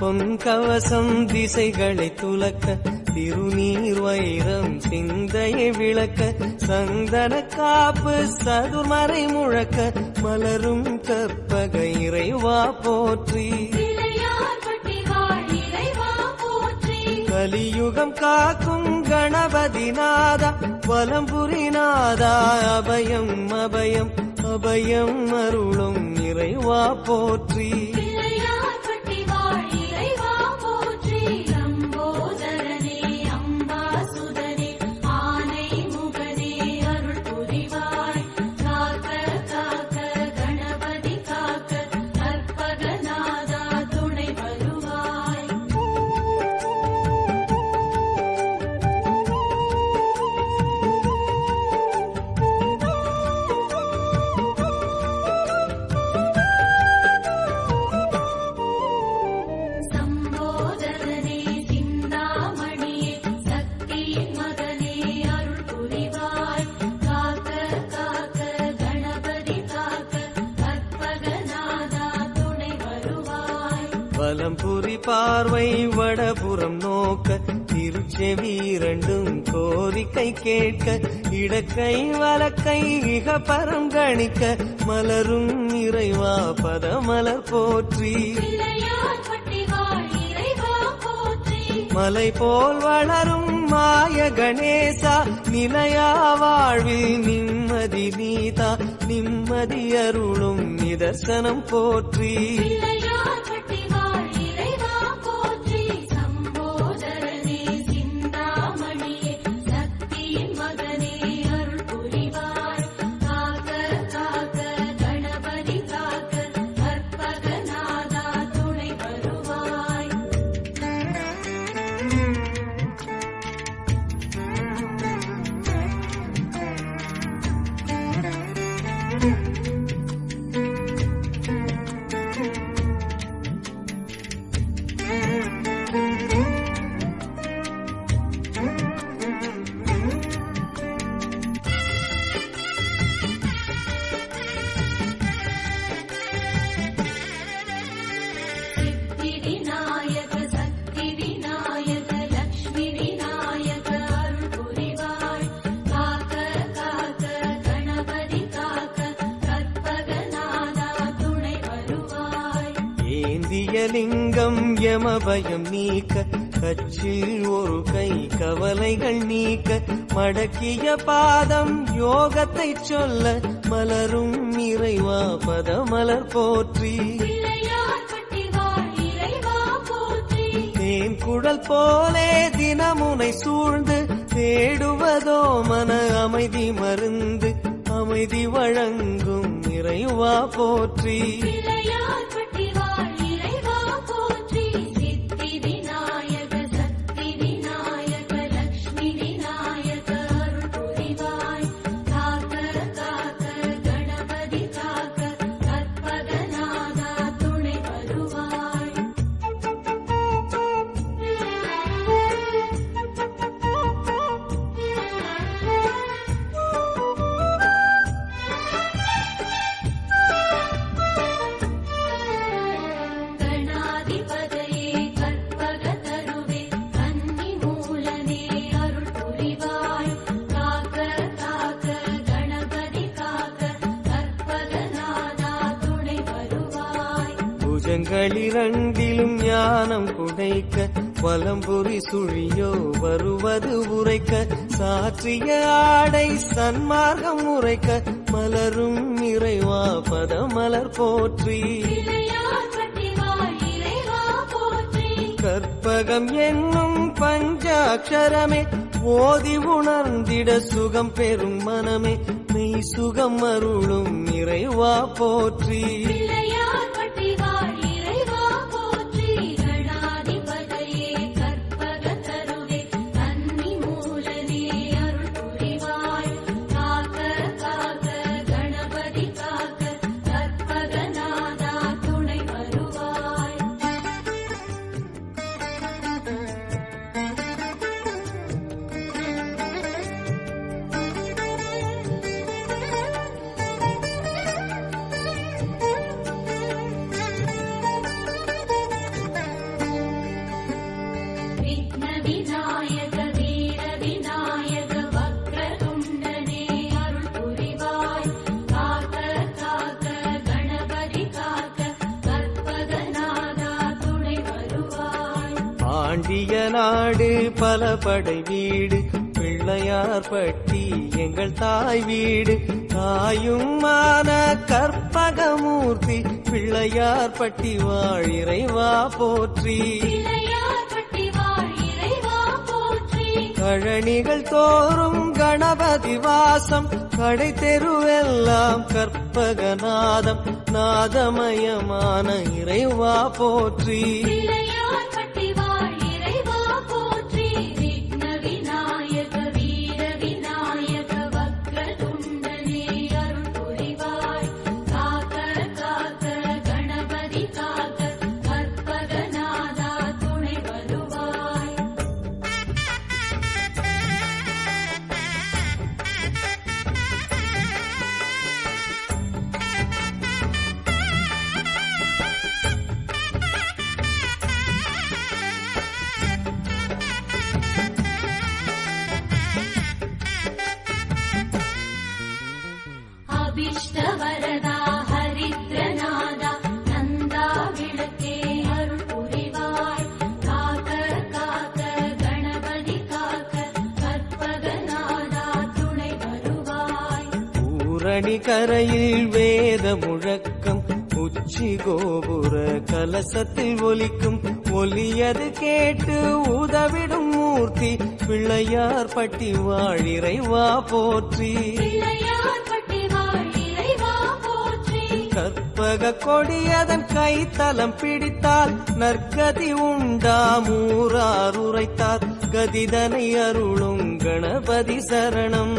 பொன்கவசம் திசைகளை துலக்க திருநீர் வைரம் சிந்தையை விளக்க சந்தன காப்பு சதுர்மறை முழக்க மலரும் கற்பக இறைவா போற்றி கலியுகம் காக்கும் கணபதி நாதா வலம்புரி நாதா அபயம் அபயம் அபயம் அருளும் இறைவா போற்றி வலம்புரி பார்வை வடபுறம் நோக்க திருச்செவி இரண்டும் கோரிக்கை கேட்க இடக்கை வலக்கை இக பரம் கணிக்க மலரும் இறைவா பதமலர் போற்றி மலை போல் வளரும் மாய கணேசா நிலையா வாழ்வில் நிம்மதி நீதா நிம்மதி அருளும் நிதர்சனம் போற்றி லிங்கம் யமபயம் நீக்க கச்சில் ஒரு கை கவலைகள் நீக்க மடக்கிய பாதம் யோகத்தை சொல்ல மலரும் இறைவா பதமலர் போற்றி தேன் குழல் போலே தினமுனை சூழ்ந்து தேடுவதோ மன அமைதி மருந்து அமைதி வழங்கும் இறைவா போற்றி இரண்டிலும் ஞானம் குடைக்க வலம்புரி சுழியோ வருவது உரைக்க சாற்றிய ஆடை சன்மார்க்கம் உரைக்க மலரும் இறைவா பதமலர் போற்றி கற்பகம் என்னும் பஞ்சாட்சரமே ஓதி உணர்ந்திட சுகம் பெறும் மனமே மெய் சுகம் அருளும் இறைவா போற்றி பள்ளிய நாடு பல படை வீடு பிள்ளையார் பட்டி எங்கள் தாய் வீடு தாயுமான கற்பகமூர்த்தி பிள்ளையார் பட்டி வாழ் இறைவா போற்றி கழனிகள் தோறும் கணபதி வாசம் கடை தெருவெல்லாம் கற்பகநாதம் நாதமயமான இறைவா போற்றி அபிஷ்டவரதா ஹரித்ரநாதா நந்தா விளக்கே அருள் புரிவாய் காக்க காக்க கணபதி காக்க கற்பகநாதா துணை வருவாய் பூரணி கரையில் வேத முழக்கம் உச்சி கோபுர கலசத்தில் ஒலிக்கும் ஒலியது கேட்டு உதவிடும் மூர்த்தி பிள்ளையார் பட்டி வாழ் இறைவா போற்றி கற்பக கொடியதன் கைத்தலம் பிடித்தால் நற்கதி உண்டாமூரார் உரைத்தார் கதிதனை அருளும் கணபதி சரணம்